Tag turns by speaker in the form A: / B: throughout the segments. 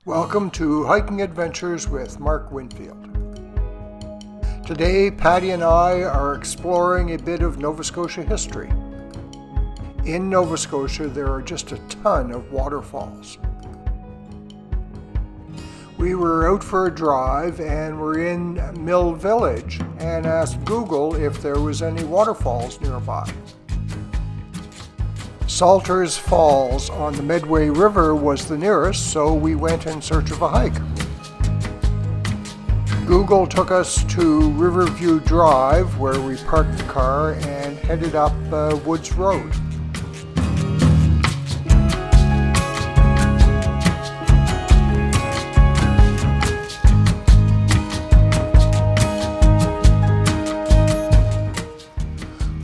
A: Welcome to Hiking Adventures with Mark Winfield. Today, Patty and I are exploring a bit of Nova Scotia history. In Nova Scotia, there are just a ton of waterfalls. We were out for a drive and were in Mill Village and asked Google if there was any waterfalls nearby. Salters Falls on the Medway River was the nearest, so we went in search of a hike. Google took us to Riverview Drive, where we parked the car and headed up Woods Road.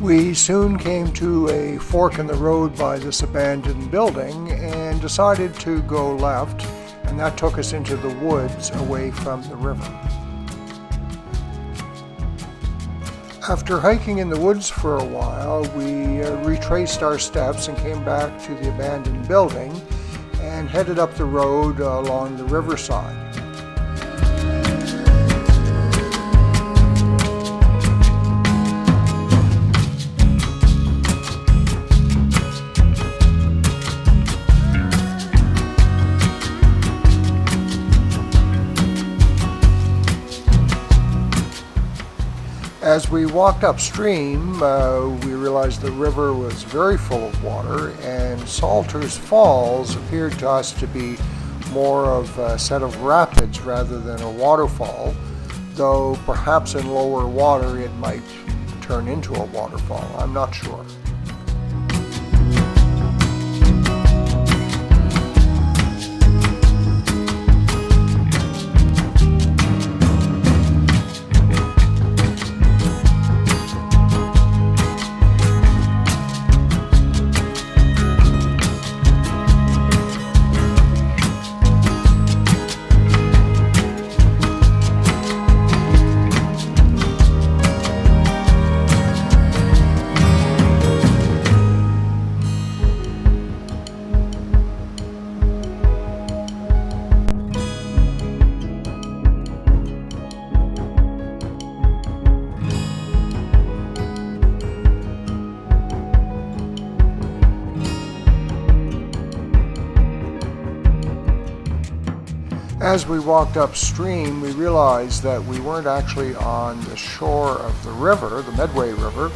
A: We soon came to a fork in the road by this abandoned building and decided to go left, and that took us into the woods away from the river. After hiking in the woods for a while, we retraced our steps and came back to the abandoned building and headed up the road along the riverside. As we walked upstream, we realized the river was very full of water, and Salters Falls appeared to us to be more of a set of rapids rather than a waterfall, though perhaps in lower water it might turn into a waterfall. I'm not sure. As we walked upstream, we realized that we weren't actually on the shore of the river, the Medway River.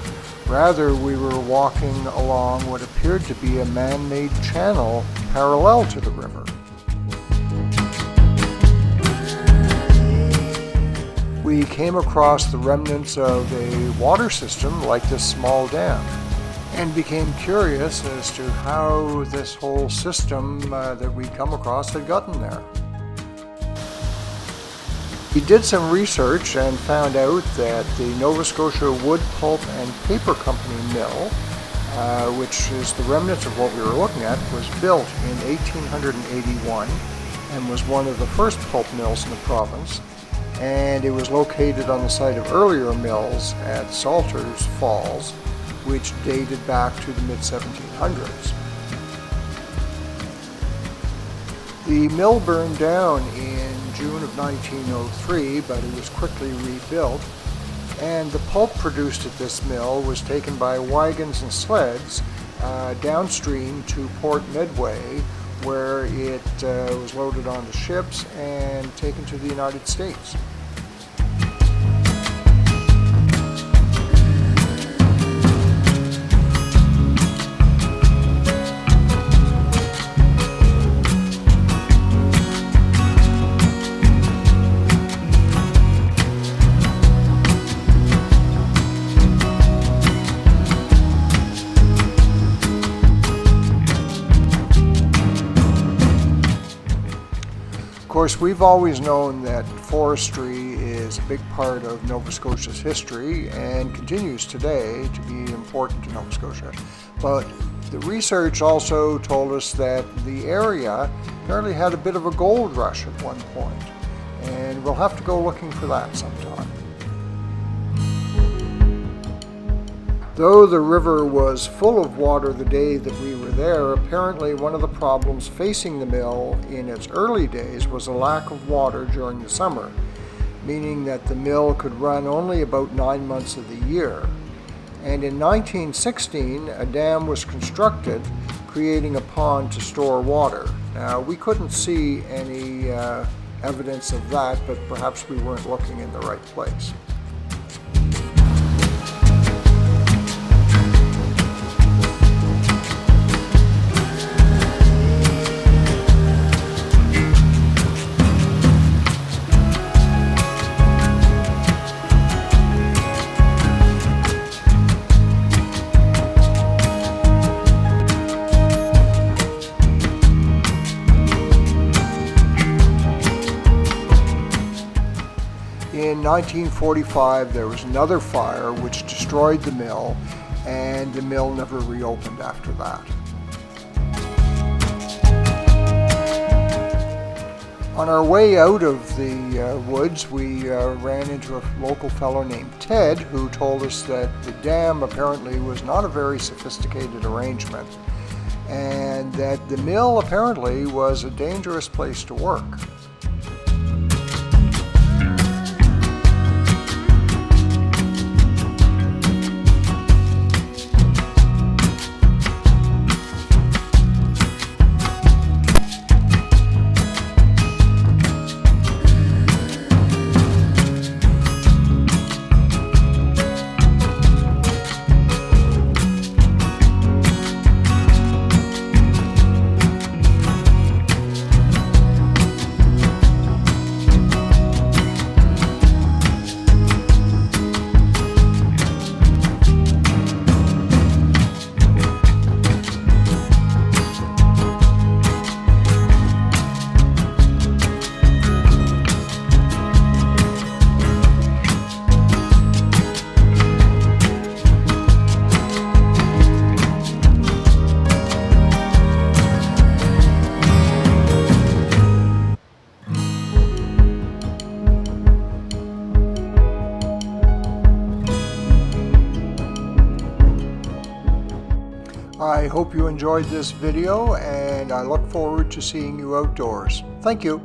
A: Rather, we were walking along what appeared to be a man-made channel parallel to the river. We came across the remnants of a water system like this small dam and became curious as to how this whole system that we'd come across had gotten there. We did some research and found out that the Nova Scotia Wood, Pulp and Paper Company mill, which is the remnants of what we were looking at, was built in 1881 and was one of the first pulp mills in the province, and it was located on the site of earlier mills at Salters Falls, which dated back to the mid-1700s. The mill burned down in June of 1903, but it was quickly rebuilt, and the pulp produced at this mill was taken by wagons and sleds downstream to Port Medway, where it was loaded onto ships and taken to the United States. Of course, we've always known that forestry is a big part of Nova Scotia's history and continues today to be important to Nova Scotia. But the research also told us that the area apparently had a bit of a gold rush at one point, and we'll have to go looking for that sometime. Though the river was full of water the day that we were there, apparently one of the problems facing the mill in its early days was a lack of water during the summer, meaning that the mill could run only about 9 months of the year. And in 1916, a dam was constructed, creating a pond to store water. Now, we couldn't see any evidence of that, but perhaps we weren't looking in the right place. In 1945, there was another fire which destroyed the mill, and the mill never reopened after that. On our way out of the woods, we ran into a local fellow named Ted, who told us that the dam apparently was not a very sophisticated arrangement, and that the mill apparently was a dangerous place to work. I hope you enjoyed this video, and I look forward to seeing you outdoors. Thank you.